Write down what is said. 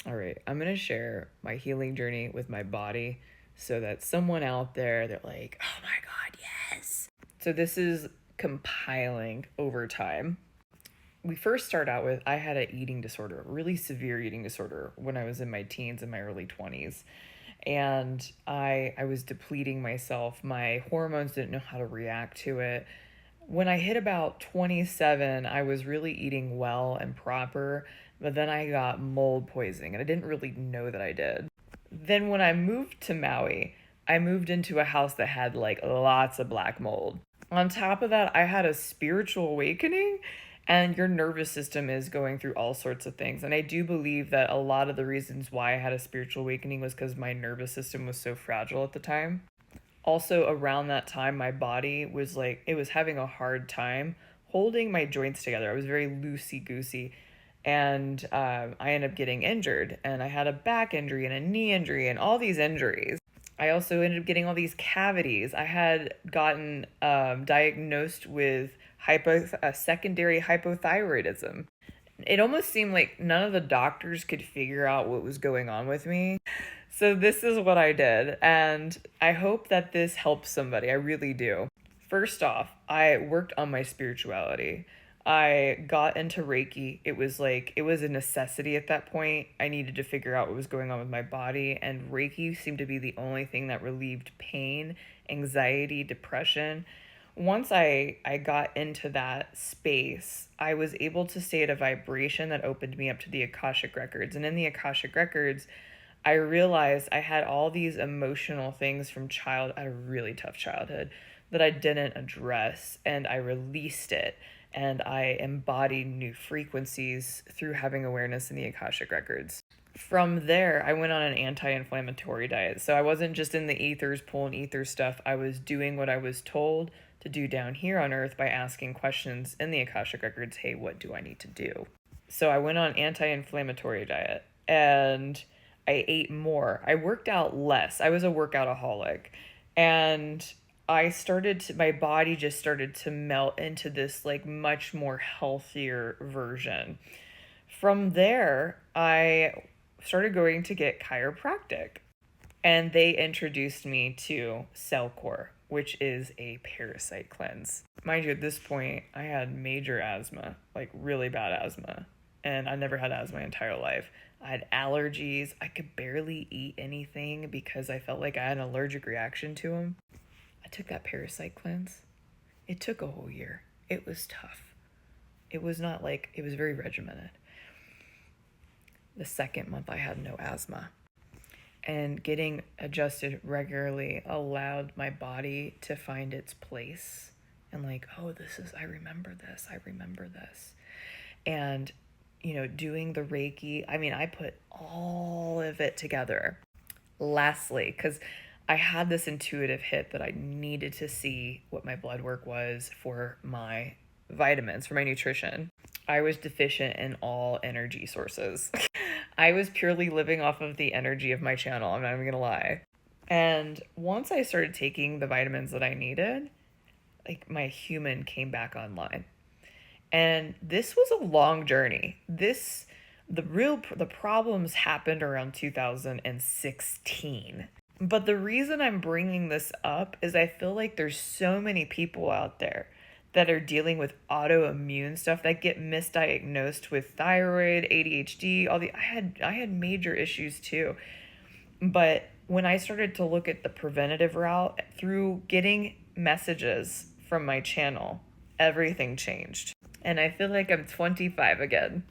All right, I'm going to share my healing journey with my body so that someone out there, they're like, oh my God, yes. So this is compiling over time. We first start out with I had an eating disorder, a really severe eating disorder when I was in my teens and my early 20s. And I was depleting myself. My hormones didn't know how to react to it. When I hit about 27, I was really eating well and proper, but then I got mold poisoning and I didn't really know that I did. Then when I moved to Maui, I moved into a house that had like lots of black mold. On top of that, I had a spiritual awakening, and your nervous system is going through all sorts of things. And I do believe that a lot of the reasons why I had a spiritual awakening was because my nervous system was so fragile at the time. Also, around that time, my body was like, it was having a hard time holding my joints together. I was very loosey goosey. And I ended up getting injured. And I had a back injury and a knee injury and all these injuries. I also ended up getting all these cavities. I had gotten diagnosed with secondary hypothyroidism. It almost seemed like none of the doctors could figure out what was going on with me. So this is what I did, and I hope that this helps somebody. I really do. First off, I worked on my spirituality. I got into Reiki. It was a necessity at that point. I needed to figure out what was going on with my body, and Reiki seemed to be the only thing that relieved pain, anxiety, depression. Once I got into that space, I was able to stay at a vibration that opened me up to the Akashic Records. And in the Akashic Records, I realized I had all these emotional things from I had a really tough childhood that I didn't address, and I released it. And I embodied new frequencies through having awareness in the Akashic Records. From there, I went on an anti inflammatory diet. So I wasn't just in the ethers pulling ether stuff, I was doing what I was told to do down here on earth by asking questions in the Akashic Records. Hey, what do I need to do? So I went on anti-inflammatory diet, and I ate more. I worked out less. I was a workoutaholic, and my body just started to melt into this like much more healthier version. From there, I started going to get chiropractic, and they introduced me to Cellcore, which is a parasite cleanse. Mind you, at this point, I had major asthma, like really bad asthma, and I never had asthma my entire life. I had allergies. I could barely eat anything because I felt like I had an allergic reaction to them. I took that parasite cleanse. It took a whole year. It was tough. It was not like, it was very regimented. The second month, I had no asthma. And getting adjusted regularly allowed my body to find its place. And like, oh, I remember this. I remember this. And, doing the Reiki, I put all of it together. Lastly, because I had this intuitive hit that I needed to see what my blood work was for my vitamins, for my nutrition. I was deficient in all energy sources. I was purely living off of the energy of my channel. I'm not even gonna lie. And once I started taking the vitamins that I needed, like my human came back online. And this was a long journey. The problems happened around 2016. But the reason I'm bringing this up is I feel like there's so many people out there that are dealing with autoimmune stuff that get misdiagnosed with thyroid, ADHD, I had major issues too. But when I started to look at the preventative route through getting messages from my channel, everything changed. And I feel like I'm 25 again.